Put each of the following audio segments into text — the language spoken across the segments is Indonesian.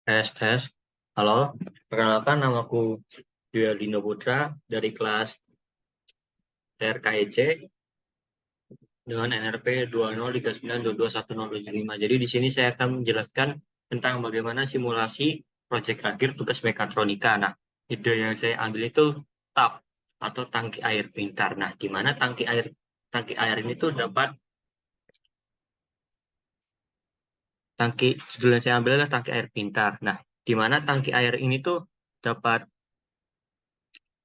Tes, tes. Halo, perkenalkan namaku Dino Putra dari kelas TRKEC dengan NRP 2039221075. Jadi di sini saya akan menjelaskan tentang bagaimana simulasi proyek akhir tugas mekatronika. Nah, ide yang saya ambil itu TAP atau tangki air pintar. Nah, di mana tangki air ini tuh dapat judul yang saya ambil adalah tangki air pintar. Nah, di mana tangki air ini tuh dapat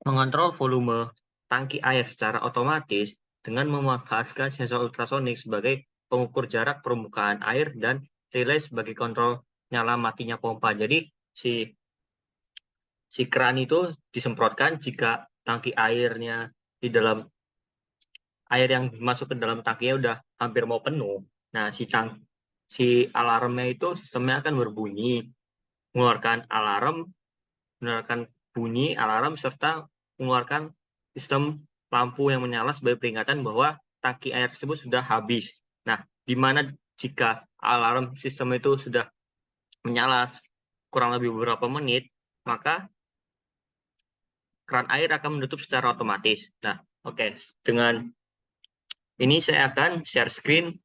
mengontrol volume tangki air secara otomatis dengan memanfaatkan sensor ultrasonik sebagai pengukur jarak permukaan air dan relay sebagai kontrol nyala matinya pompa. Jadi si si keran itu disemprotkan jika tangki airnya di dalam air yang masuk ke dalam tangkinya udah hampir mau penuh. Nah, si alarmnya itu sistemnya akan berbunyi, mengeluarkan alarm, mengeluarkan bunyi alarm serta mengeluarkan sistem lampu yang menyala sebagai peringatan bahwa tangki air tersebut sudah habis. Nah, di mana jika alarm sistem itu sudah menyala kurang lebih beberapa menit, maka keran air akan menutup secara otomatis. Nah, oke, dengan ini saya akan share screen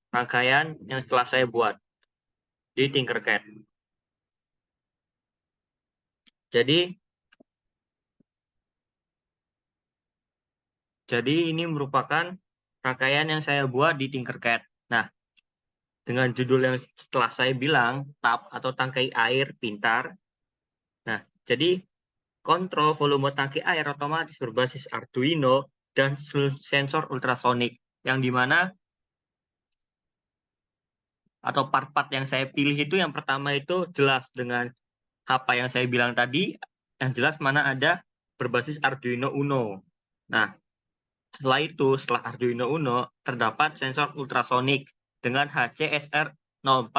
rangkaian yang setelah saya buat di Tinkercad. Jadi, jadi ini merupakan rangkaian yang saya buat di Tinkercad. Nah, dengan judul yang setelah saya bilang, TAP atau tangkai air pintar. Nah, jadi kontrol volume tangki air otomatis berbasis Arduino dan sensor ultrasonik, yang dimana atau part-part yang saya pilih itu yang pertama itu jelas dengan apa yang saya bilang tadi, yang jelas mana ada berbasis Arduino Uno. Nah, setelah Arduino Uno, terdapat sensor ultrasonik dengan HCSR04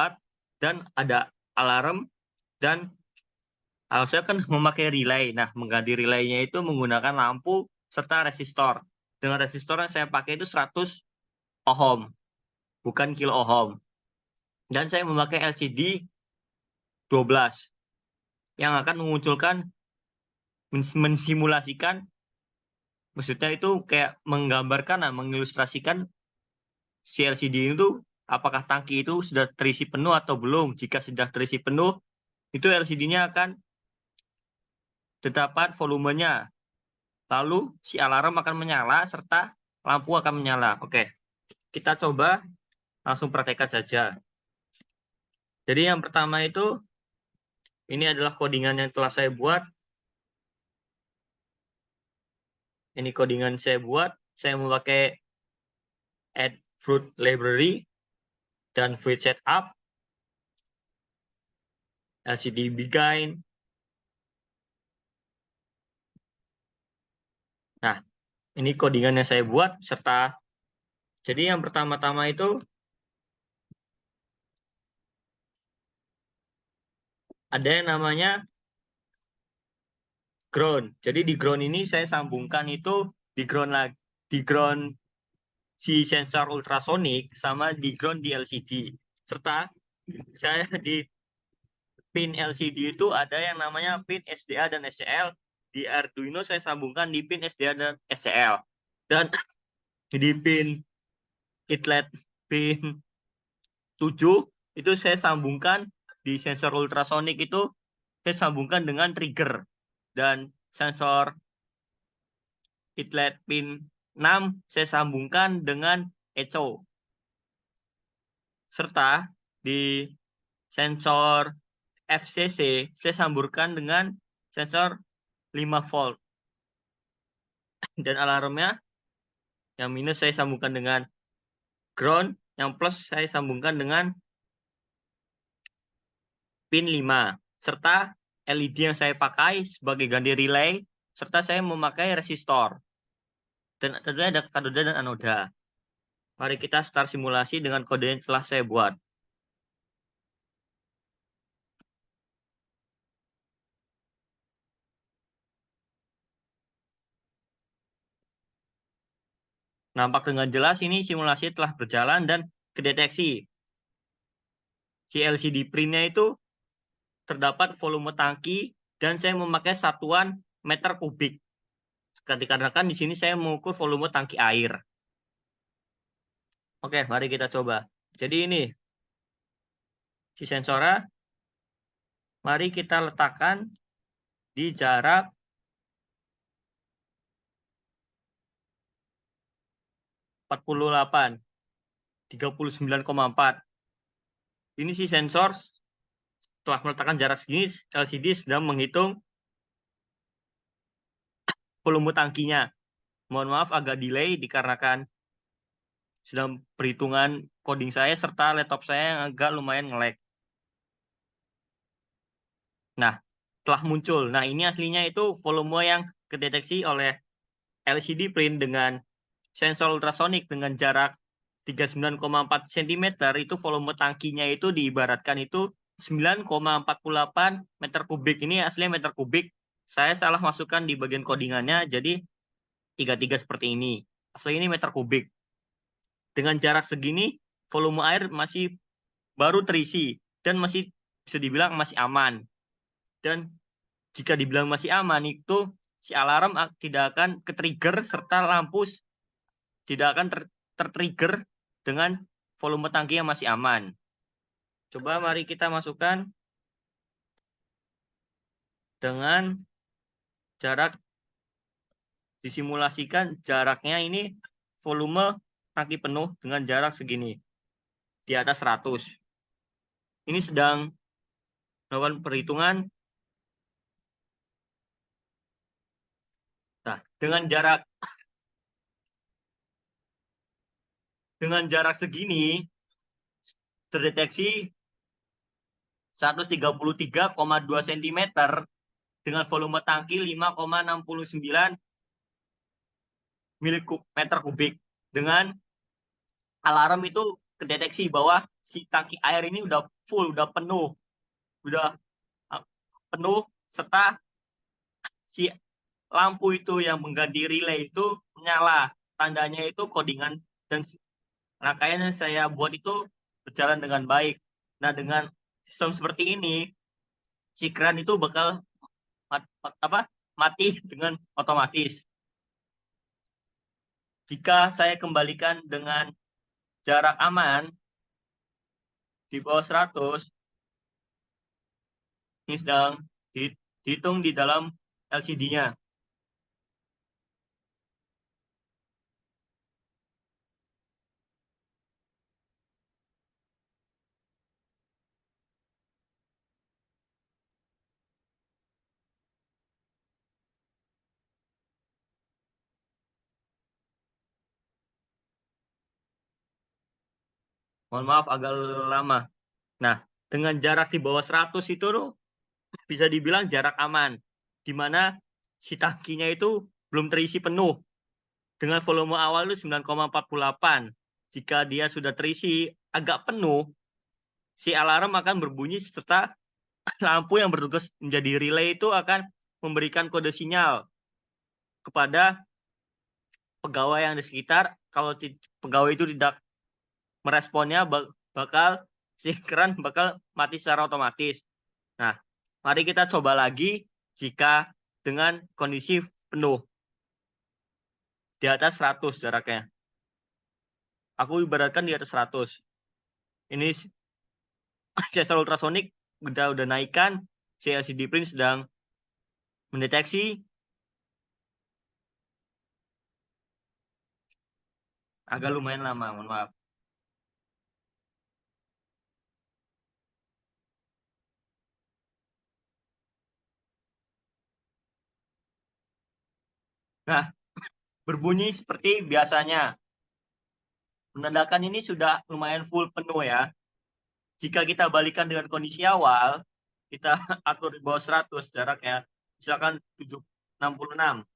dan ada alarm dan saya kan memakai relay. Nah, mengganti relaynya itu menggunakan lampu serta resistor. Dengan resistor yang saya pakai itu 100 ohm, bukan kilo ohm. Dan saya memakai LCD 12 yang akan memunculkan mensimulasikan, maksudnya itu kayak menggambarkan, mengilustrasikan si LCD itu apakah tangki itu sudah terisi penuh atau belum. Jika sudah terisi penuh, itu LCD-nya akan terdapat volumenya. Lalu si alarm akan menyala serta lampu akan menyala. Oke, kita coba langsung praktekkan saja. Jadi yang pertama itu, ini adalah codingan yang telah saya buat. Ini codingan saya buat. Saya memakai add fruit library dan fruit setup, LCD begin. Nah, ini codingan yang saya buat serta jadi yang pertama-tama itu ada yang namanya ground. Jadi di ground ini saya sambungkan itu di ground si sensor ultrasonik sama di ground di LCD. Serta saya di pin LCD itu ada yang namanya pin SDA dan SCL. Di Arduino saya sambungkan di pin SDA dan SCL. Dan di pin outlet pin 7 itu saya sambungkan di sensor ultrasonik itu saya sambungkan dengan trigger dan sensor outlet pin 6 saya sambungkan dengan echo serta di sensor FCC saya sambungkan dengan sensor 5 volt dan alarmnya yang minus saya sambungkan dengan ground, yang plus saya sambungkan dengan pin 5 serta LED yang saya pakai sebagai ganti relay serta saya memakai resistor dan tentunya ada katoda dan anoda. Mari kita start simulasi dengan kode yang telah saya buat. Nampak dengan jelas ini simulasi telah berjalan dan kedeteksi si LCD printnya itu terdapat volume tangki dan saya memakai satuan meter kubik. Dikarenakan di sini saya mengukur volume tangki air. Oke, mari kita coba. Jadi ini si sensornya, mari kita letakkan di jarak 48, 39,4. Ini si sensor setelah meletakkan jarak segini, LCD sedang menghitung volume tangkinya. Mohon maaf agak delay dikarenakan sedang perhitungan coding saya serta laptop saya yang agak lumayan nge-lag. Nah, telah muncul. Nah, ini aslinya itu volume yang kedeteksi oleh LCD print dengan sensor ultrasonik dengan jarak 39,4 cm. Itu volume tangkinya itu diibaratkan itu 9,48 meter kubik. Ini aslinya meter kubik. Saya salah masukkan di bagian codingannya, jadi 33 seperti ini. Asli ini meter kubik. Dengan jarak segini, volume air masih baru terisi dan masih bisa dibilang masih aman. Dan jika dibilang masih aman itu si alarm tidak akan ke-trigger serta lampu tidak akan ter-trigger dengan volume tangki yang masih aman. Coba mari kita masukkan dengan jarak disimulasikan jaraknya ini volume tangki penuh dengan jarak segini di atas 100. Ini sedang melakukan perhitungan. Nah, dengan jarak segini terdeteksi 133,2 cm dengan volume tangki 5,69 meter kubik. Dengan alarm itu kedeteksi bahwa si tangki air ini udah full, udah penuh serta si lampu itu yang mengganti relay itu menyala. Tandanya itu codingan dan rangkaian yang saya buat itu berjalan dengan baik. Nah, dengan sistem seperti ini, si keran itu bakal mati dengan otomatis. Jika saya kembalikan dengan jarak aman di bawah 100, ini sedang dihitung di dalam LCD-nya. Mohon maaf agak lama. Nah, dengan jarak di bawah 100 itu bisa dibilang jarak aman, di mana si tangkinya itu belum terisi penuh. Dengan volume awal itu 9,48. Jika dia sudah terisi agak penuh, si alarm akan berbunyi serta lampu yang bertugas menjadi relay itu akan memberikan kode sinyal kepada pegawai yang di sekitar. Kalau pegawai itu tidak meresponnya, si keran bakal mati secara otomatis. Nah, mari kita coba lagi jika dengan kondisi penuh di atas 100 jaraknya. Aku ibaratkan di atas 100. Ini sensor ultrasonik udah naikkan, si LCD print sedang mendeteksi. Agak lumayan lama, mohon maaf. Nah, berbunyi seperti biasanya. Menandakan ini sudah lumayan full penuh ya. Jika kita balikan dengan kondisi awal, kita atur di bawah 100 jaraknya, misalkan 66.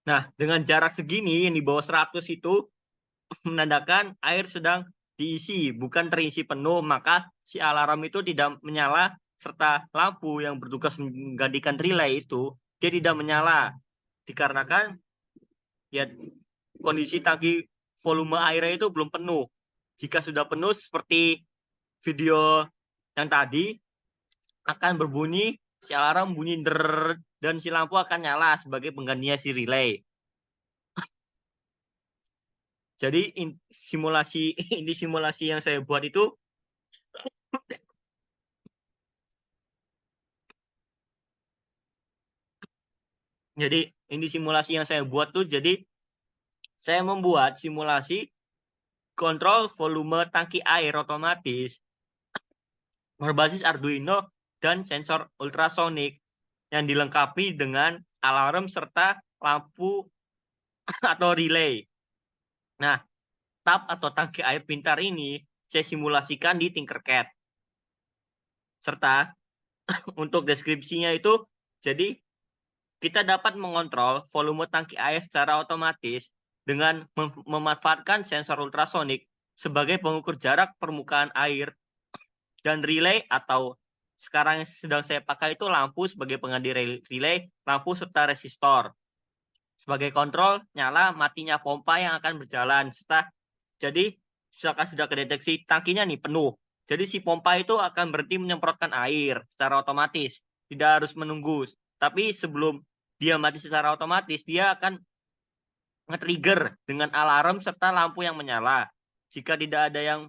Nah, dengan jarak segini yang di bawah 100 itu menandakan air sedang diisi, bukan terisi penuh, maka si alarm itu tidak menyala serta lampu yang bertugas menggantikan relay itu dia tidak menyala dikarenakan ya kondisi tangki volume airnya itu belum penuh. Jika sudah penuh seperti video yang tadi akan berbunyi si alarm bunyi der dan si lampu akan nyala sebagai penggantinya si relay. Jadi simulasi ini simulasi yang saya buat itu jadi ini simulasi yang saya buat tuh jadi saya membuat simulasi kontrol volume tangki air otomatis berbasis Arduino dan sensor ultrasonik yang dilengkapi dengan alarm serta lampu atau relay. Nah, tap atau tangki air pintar ini saya simulasikan di Tinkercad. Serta untuk deskripsinya itu, jadi kita dapat mengontrol volume tangki air secara otomatis dengan memanfaatkan sensor ultrasonik sebagai pengukur jarak permukaan air dan relay atau sekarang yang sedang saya pakai itu lampu sebagai pengganti relay, lampu serta resistor. Sebagai kontrol nyala matinya pompa yang akan berjalan. Jadi sudah kedeteksi tangkinya nih penuh. Jadi si pompa itu akan berhenti menyemprotkan air secara otomatis. Tidak harus menunggu. Tapi sebelum dia mati secara otomatis, dia akan nge-trigger dengan alarm serta lampu yang menyala. Jika tidak ada yang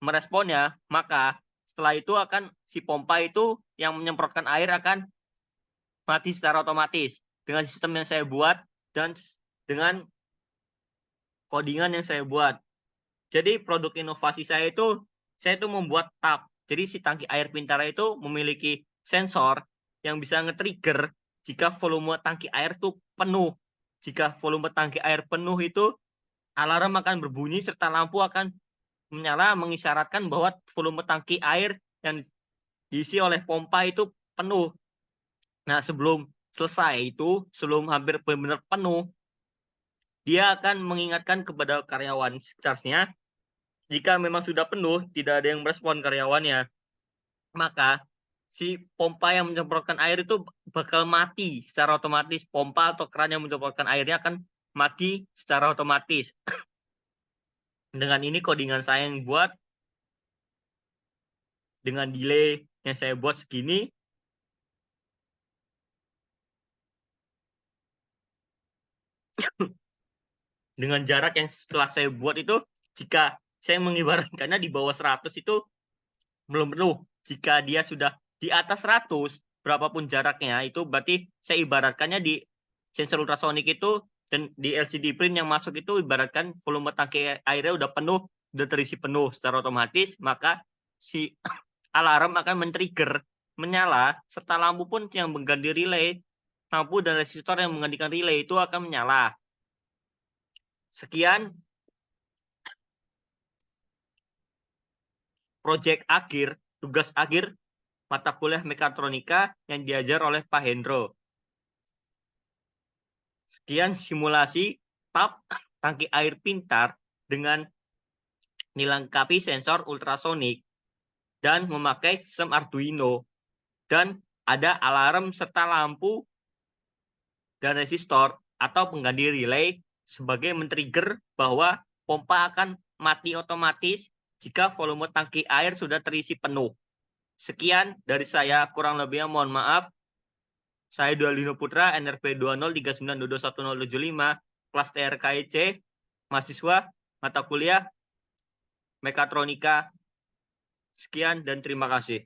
meresponnya, maka setelah itu akan si pompa itu yang menyemprotkan air akan mati secara otomatis dengan sistem yang saya buat dan dengan codingan yang saya buat. Jadi produk inovasi saya itu membuat tap. Jadi si tangki air pintar itu memiliki sensor yang bisa nge-trigger jika volume tangki air itu penuh. Jika volume tangki air penuh itu alarm akan berbunyi serta lampu akan menyala mengisyaratkan bahwa volume tangki air yang diisi oleh pompa itu penuh. Nah, sebelum selesai itu, sebelum hampir benar-benar penuh, dia akan mengingatkan kepada karyawan sekitarnya, jika memang sudah penuh, tidak ada yang merespon karyawannya, maka si pompa yang menyemprotkan air itu bakal mati secara otomatis. Pompa atau keran yang menyemprotkan airnya akan mati secara otomatis. Dengan ini codingan saya yang buat, dengan delay yang saya buat segini, dengan jarak yang setelah saya buat itu, jika saya mengibaratkannya di bawah 100 itu belum penuh. Jika dia sudah di atas 100, berapapun jaraknya, itu berarti saya ibaratkannya di sensor ultrasonik itu dan di LCD print yang masuk itu ibaratkan volume tangki airnya udah penuh, udah terisi penuh secara otomatis, maka si alarm akan men-trigger, menyala, serta lampu pun yang mengganti relay, lampu dan resistor yang menggantikan relay itu akan menyala. Sekian proyek akhir, tugas akhir mata kuliah mekatronika yang diajar oleh Pak Hendro. Sekian simulasi tap tangki air pintar dengan dilengkapi sensor ultrasonik dan memakai sistem Arduino dan ada alarm serta lampu dan resistor atau pengganti relay sebagai men-trigger bahwa pompa akan mati otomatis jika volume tangki air sudah terisi penuh. Sekian dari saya, kurang lebihnya mohon maaf. Saya Dualino Putra, NRP 2039221075, kelas TRKIC, mahasiswa, mata kuliah, mekatronika. Sekian dan terima kasih.